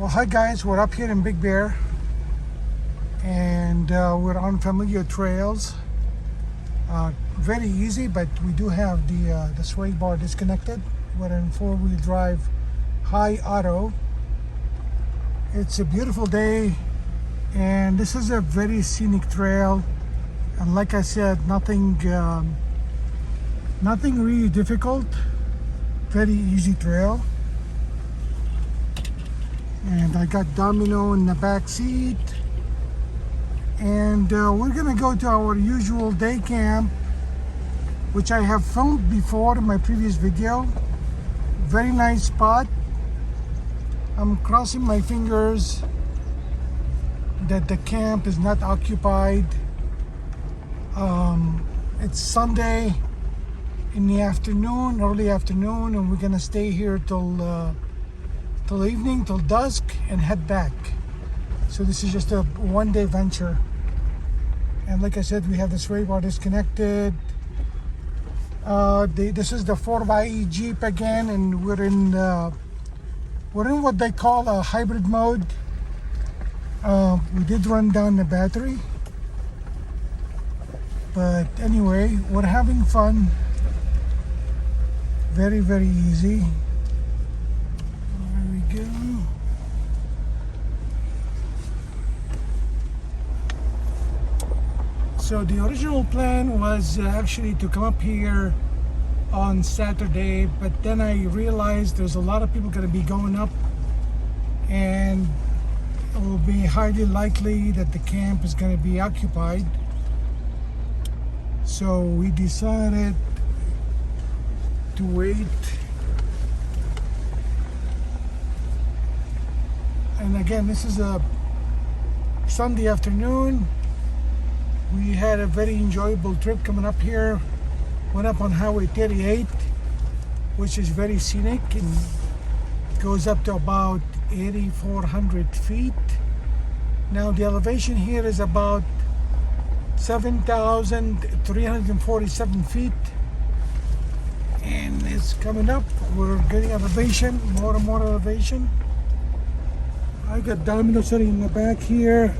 Well, hi guys, we're up here in Big Bear and we're on familiar trails. Very easy, but we do have the sway bar disconnected. We're in four-wheel drive high auto. It's a beautiful day and this is a very scenic trail, and like I said, nothing really difficult. Very easy trail. And I got Domino in the back seat, and we're gonna go to our usual day camp, which I have filmed before in my previous video. Very nice spot. I'm crossing my fingers that the camp is not occupied. It's Sunday in the afternoon, early afternoon, and we're gonna stay here till evening, till dusk, and head back. So this is just a one-day venture. And like I said, we have the sway bar disconnected. This is the 4xe Jeep again, and we're in what they call a hybrid mode. We did run down the battery, but anyway, we're having fun. Very, very easy. Go. So the original plan was actually to come up here on Saturday, but then I realized there's a lot of people going to be going up, and it will be highly likely that the camp is going to be occupied. So we decided to wait. And again, this is a Sunday afternoon. We had a very enjoyable trip coming up here. Went up on Highway 38, which is very scenic and goes up to about 8,400 feet. Now the elevation here is about 7,347 feet. And it's coming up. We're getting elevation, more and more elevation. I got Domino sitting in the back here.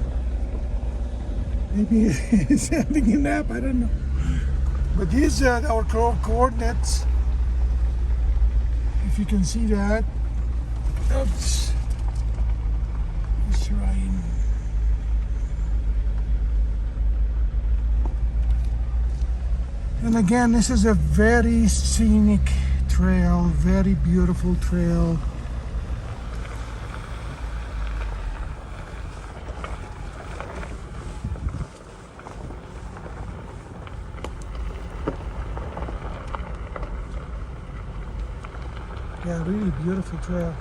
Maybe he's having a nap, I don't know. But these are our coordinates. If you can see that. Oops. Let's try. And again, this is a very scenic trail, very beautiful trail. Yeah, really beautiful trail.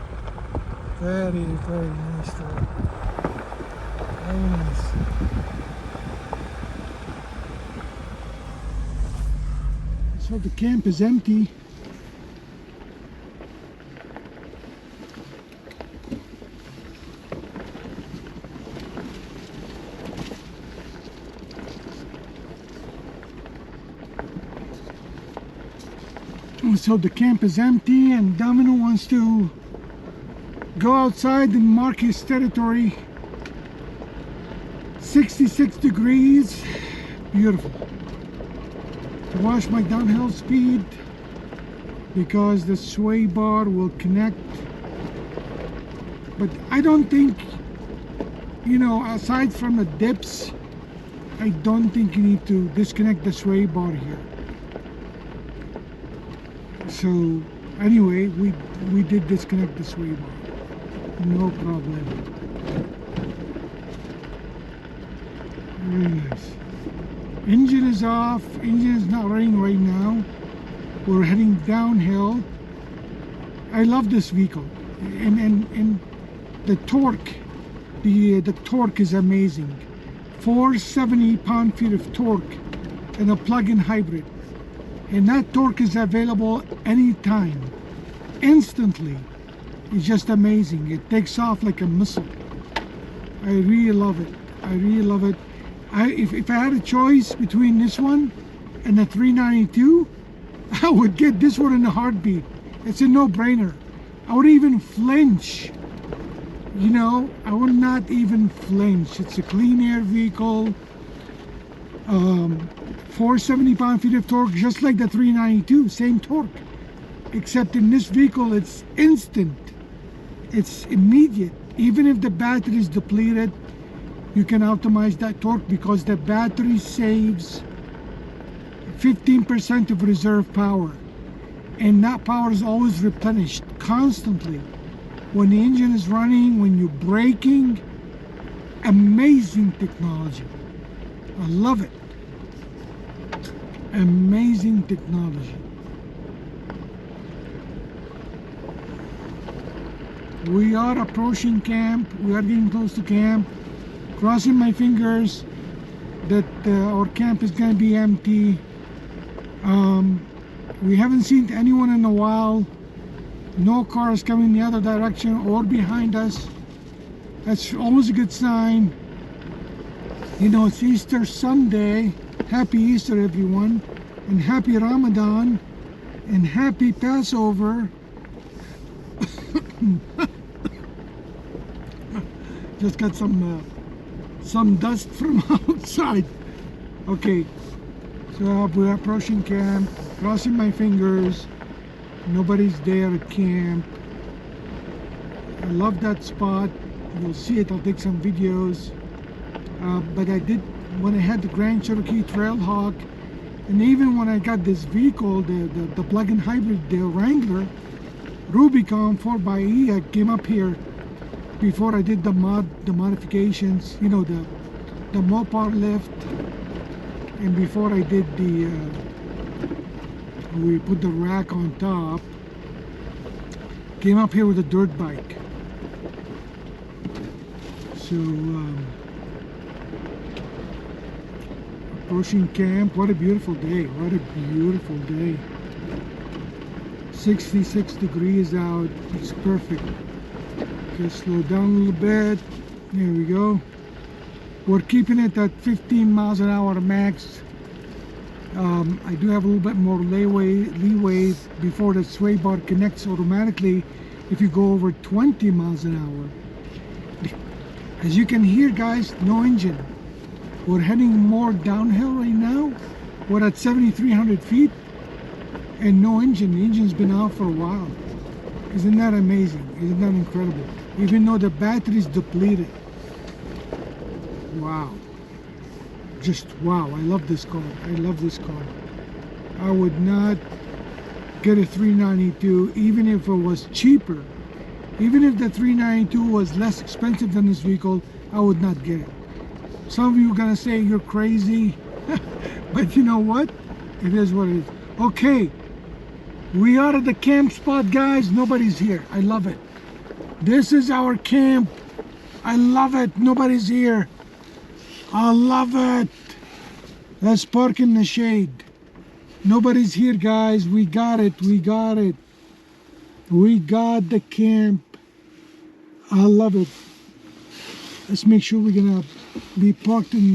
Very, very nice trail. Very nice. So the camp is empty. So the camp is empty, and Domino wants to go outside and mark his territory. 66 degrees, beautiful. To watch my downhill speed, because the sway bar will connect. But I don't think, aside from the dips, I don't think you need to disconnect the sway bar here. So anyway, we did disconnect the sway bar, no problem. Very nice. Engine is off. Engine is not running right now. We're heading downhill. I love this vehicle, and the torque. The torque is amazing. 470 pound-feet of torque in a plug-in hybrid. And that torque is available anytime, instantly. It's just amazing. It takes off like a missile. I really love it. I really love it. If I had a choice between this one and the 392, I would get this one in a heartbeat. It's a no-brainer. I would even flinch you know, I will not even flinch. It's a clean air vehicle. 470 pound-feet of torque, just like the 392, same torque. Except in this vehicle, it's instant. It's immediate. Even if the battery is depleted, you can optimize that torque because the battery saves 15% of reserve power. And that power is always replenished constantly. When the engine is running, when you're braking, amazing technology. I love it. Amazing technology. We are approaching camp. We are getting close to camp. Crossing my fingers that our camp is going to be empty. We haven't seen anyone in a while. No cars coming the other direction or behind us. That's always a good sign. You know, it's Easter Sunday. Happy Easter, everyone. And happy Ramadan. And happy Passover. Just got some dust from outside. Okay, so we're approaching camp. Crossing my fingers. Nobody's there at camp. I love that spot. You'll see it. I'll take some videos. But I did, when I had the Grand Cherokee Trailhawk, and even when I got this vehicle, the plug-in hybrid, the Wrangler Rubicon 4xe, I came up here before I did the modifications, you know, the Mopar lift, and before I did we put the rack on top. Came up here with a dirt bike. So approaching camp. What a beautiful day. What a beautiful day. 66 degrees out. It's perfect. Just slow down a little bit. There we go. We're keeping it at 15 miles an hour max. I do have a little bit more leeway before the sway bar connects automatically if you go over 20 miles an hour. As you can hear, guys, no engine. We're heading more downhill right now. We're at 7,300 feet and no engine. The engine's been out for a while. Isn't that amazing? Isn't that incredible? Even though the battery's depleted. Wow. Just wow. I love this car. I love this car. I would not get a 392 even if it was cheaper. Even if the 392 was less expensive than this vehicle, I would not get it. Some of you are gonna say you're crazy, but you know what? It is what it is. Okay, we are at the camp spot, guys. Nobody's here. I love it. This is our camp. I love it. Nobody's here. I love it. Let's park in the shade. Nobody's here, guys. We got it. We got it. We got the camp. I love it. Let's make sure we're gonna be parked in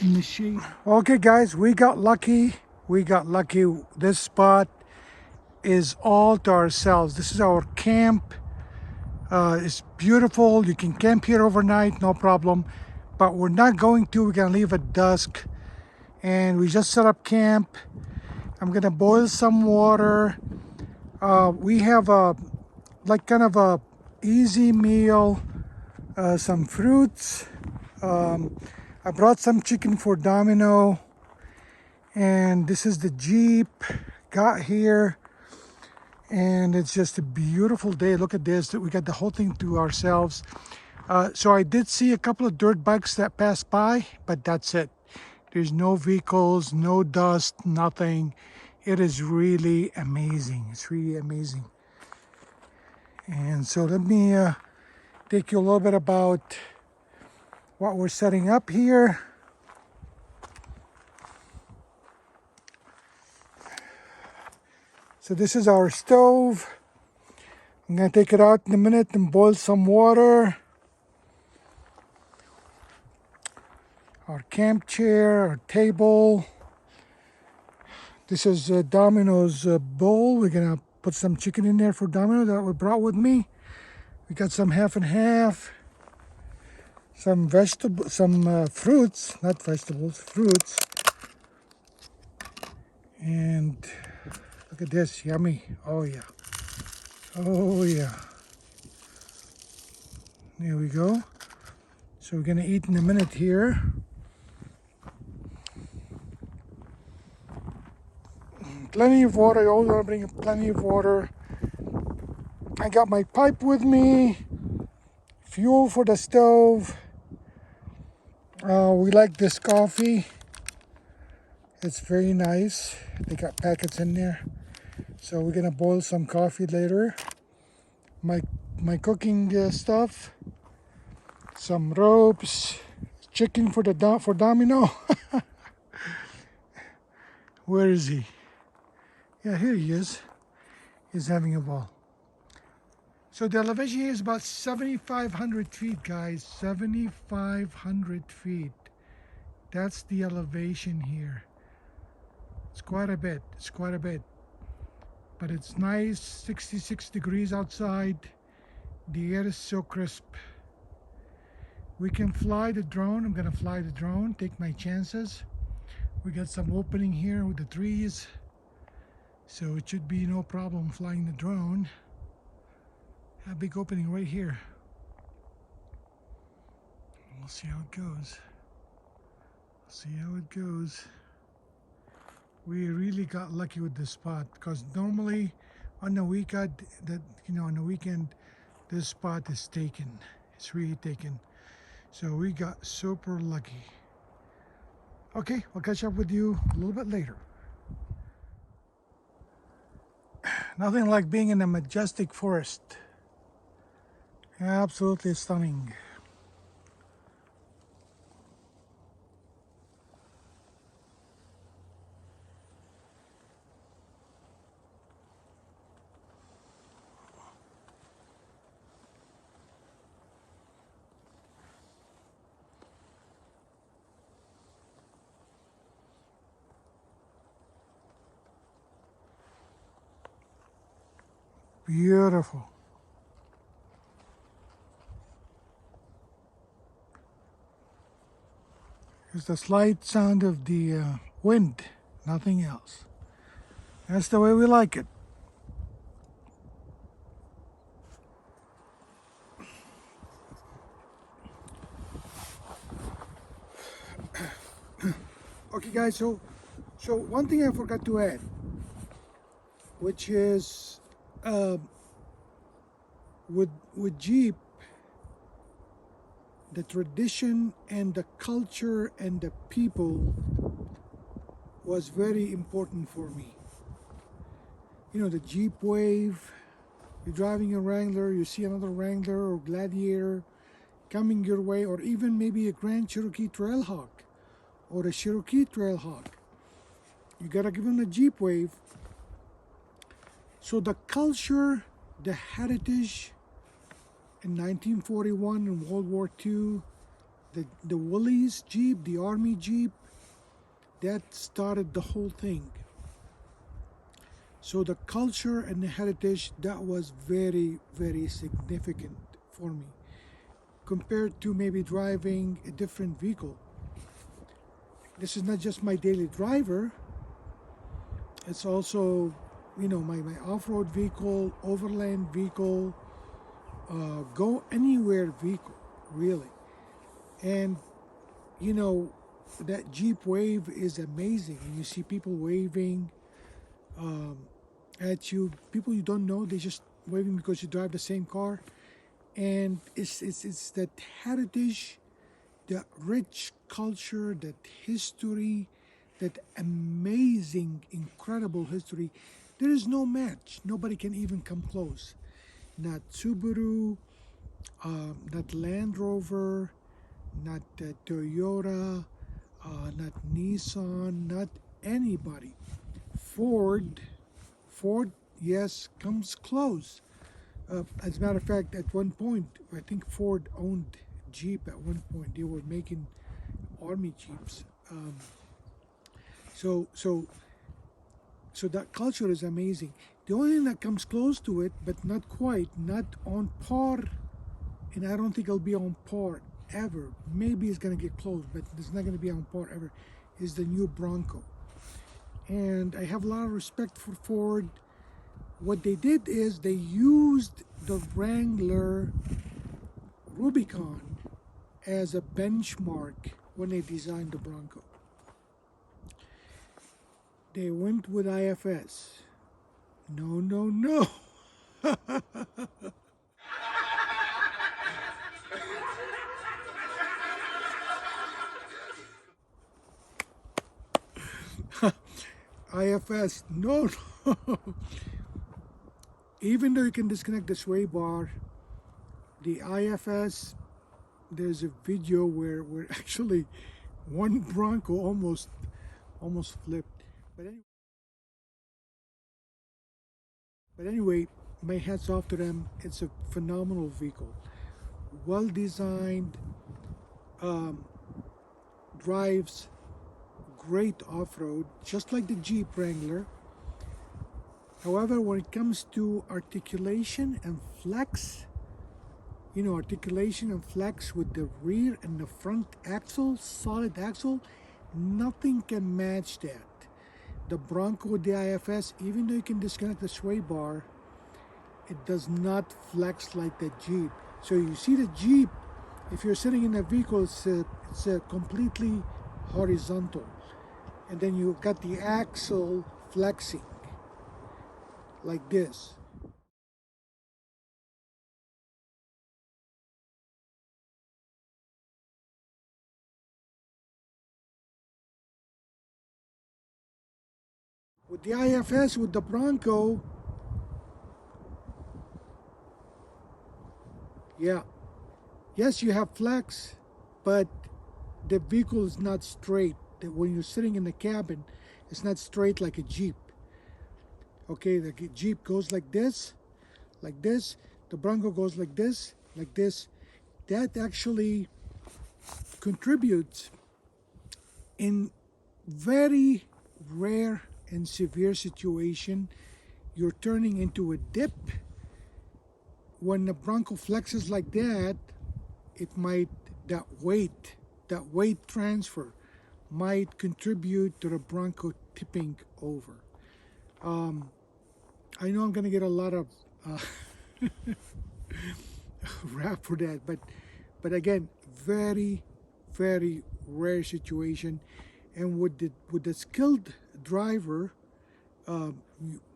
the shade. Okay, guys, we got lucky. We got lucky. This spot is all to ourselves. This is our camp. It's beautiful. You can camp here overnight, no problem. But we're not going to. We're gonna leave at dusk, and we just set up camp. I'm gonna boil some water. We have a like kind of a easy meal. Some fruits. I brought some chicken for Domino, and this is the Jeep. Got here, and it's just a beautiful day. Look at this. We got the whole thing to ourselves. So I did see a couple of dirt bikes that passed by, but that's it. There's no vehicles, no dust, nothing. It is really amazing. It's really amazing. And so let me take you a little bit about what we're setting up here. So this is our stove. I'm gonna take it out in a minute and boil some water. Our camp chair, our table. This is Domino's bowl. We're gonna put some chicken in there for Domino that we brought with me. We got some half and half, some vegetables, some fruits, not vegetables, fruits. And look at this, yummy. Oh yeah. Oh yeah. There we go. So we're gonna eat in a minute here. Plenty of water. I always want to bring plenty of water. I got my pipe with me. Fuel for the stove. We like this coffee. It's very nice. They got packets in there. So we're gonna boil some coffee later. My cooking stuff. Some ropes. Chicken for Domino. Where is he? Yeah, here he is. He's having a ball. So the elevation here is about 7,500 feet, guys. 7,500 feet. That's the elevation here. It's quite a bit. It's quite a bit. But it's nice. 66 degrees outside. The air is so crisp. We can fly the drone. I'm gonna fly the drone, take my chances. We got some opening here with the trees. So it should be no problem flying the drone. A big opening right here. We'll see how it goes. See how it goes. We really got lucky with this spot because normally on the weekend, on the weekend, this spot is taken. It's really taken. So we got super lucky. Okay, I'll catch up with you a little bit later. Nothing like being in a majestic forest. Absolutely stunning. Beautiful. It's the slight sound of the wind, nothing else. That's the way we like it. Okay guys, so one thing I forgot to add, which is with Jeep, the tradition and the culture and the people was very important for me. You know, the Jeep wave, you're driving a Wrangler, you see another Wrangler or Gladiator coming your way, or even maybe a Grand Cherokee Trailhawk or a Cherokee Trailhawk. You gotta give them the Jeep wave. So the culture, the heritage in 1941 and World War II, the Willys Jeep, the Army Jeep, that started the whole thing. So the culture and the heritage, that was very, very significant for me compared to maybe driving a different vehicle. This is not just my daily driver, it's also, you know, my off-road vehicle, overland vehicle, go anywhere vehicle, really. And you know, that Jeep wave is amazing. And you see people waving at you, people you don't know, they just waving because you drive the same car. And it's that heritage, that rich culture, that history, that amazing, incredible history. There is no match. Nobody can even come close. Not Subaru, not Land Rover, not Toyota, not Nissan, not anybody. Ford, yes, comes close. As a matter of fact, at one point, I think Ford owned Jeep at one point. They were making Army Jeeps. So that culture is amazing. The only thing that comes close to it, but not quite, not on par, and I don't think it'll be on par ever. Maybe it's gonna get close, but it's not gonna be on par ever, is the new Bronco. And I have a lot of respect for Ford. What they did is they used the Wrangler Rubicon as a benchmark when they designed the Bronco. They went with IFS. No, no, no. IFS, no, no. Even though you can disconnect the sway bar, the IFS, there's a video where actually one Bronco almost flipped. But anyway, my hats off to them. It's a phenomenal vehicle, well designed, um, drives great off-road, just like the Jeep Wrangler. However, when it comes to articulation and flex, articulation and flex with the rear and the front axle, solid axle, nothing can match that. The Bronco with the IFS, even though you can disconnect the sway bar, it does not flex like the Jeep. So you see the Jeep, if you're sitting in a vehicle, it's a completely horizontal. And then you got the axle flexing like this. With the IFS, with the Bronco, yeah, yes, you have flex, but the vehicle is not straight. When you're sitting in the cabin, it's not straight like a Jeep. Okay, the Jeep goes like this, like this. The Bronco goes like this, like this. That actually contributes in very rare and severe situation. You're turning into a dip. When the Bronco flexes like that, it might, that weight transfer might contribute to the Bronco tipping over. I know I'm going to get a lot of rap for that, but again, very, very rare situation. And with the skilled driver, you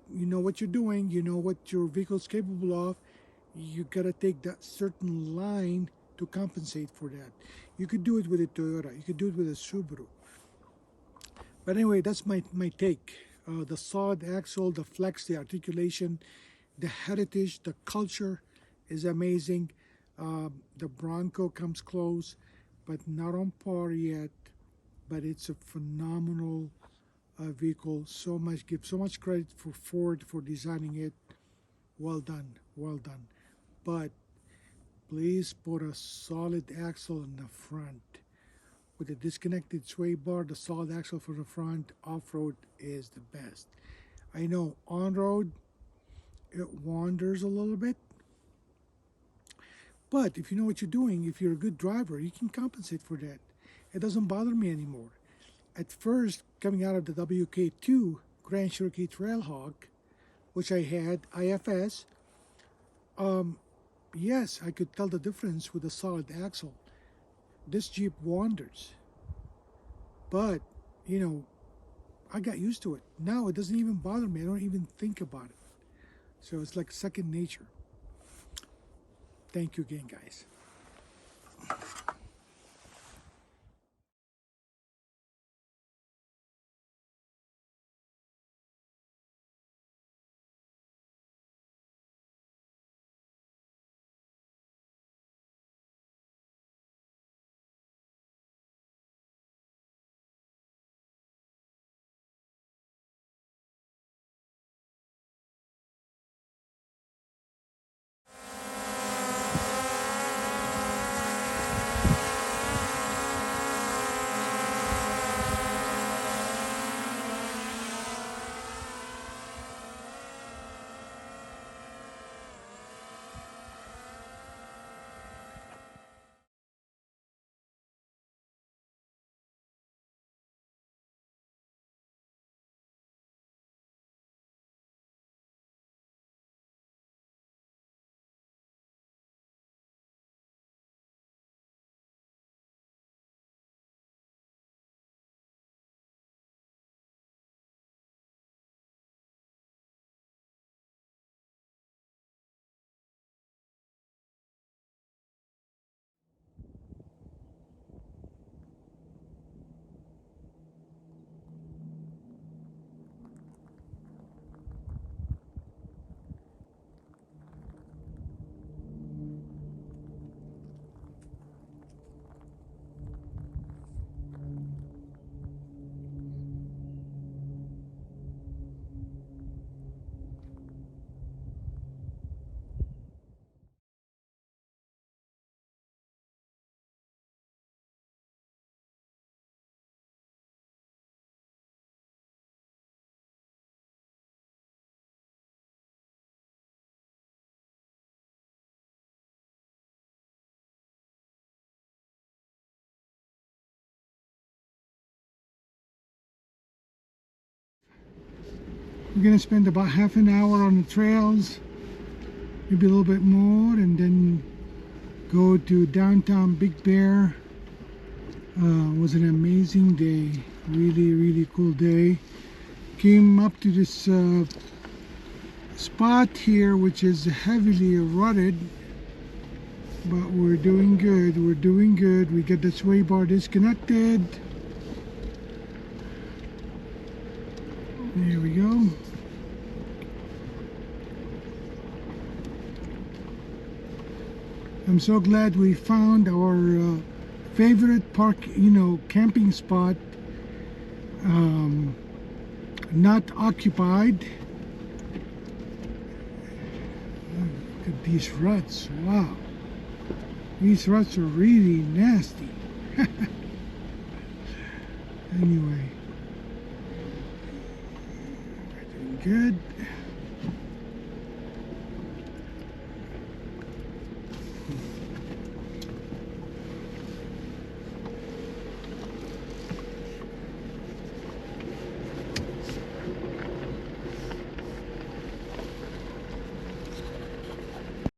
know what you're doing, you know what your vehicle's capable of. You gotta take that certain line to compensate for that. You could do it with a Toyota, you could do it with a Subaru. But anyway, that's my take. The solid axle, the flex, the articulation, the heritage, the culture is amazing. The Bronco comes close, but not on par yet. But it's a phenomenal vehicle. Give so much credit for Ford for designing it. Well done, well done. But please put a solid axle in the front. With a disconnected sway bar, the solid axle for the front, off-road is the best. I know on-road, it wanders a little bit. But if you know what you're doing, if you're a good driver, you can compensate for that. It doesn't bother me anymore. At first, coming out of the WK2 Grand Cherokee Trailhawk, which I had, IFS, yes, I could tell the difference with a solid axle. This Jeep wanders. But, I got used to it. Now it doesn't even bother me. I don't even think about it. So it's like second nature. Thank you again, guys. We're gonna spend about half an hour on the trails, maybe a little bit more, and then go to downtown Big Bear. It was an amazing day, really cool day. Came up to this spot here which is heavily rutted, but we're doing good. We get the sway bar disconnected. There we go. I'm so glad we found our favorite park, camping spot, not occupied. Look at these ruts. Wow, these ruts are really nasty. Anyway, we're doing good.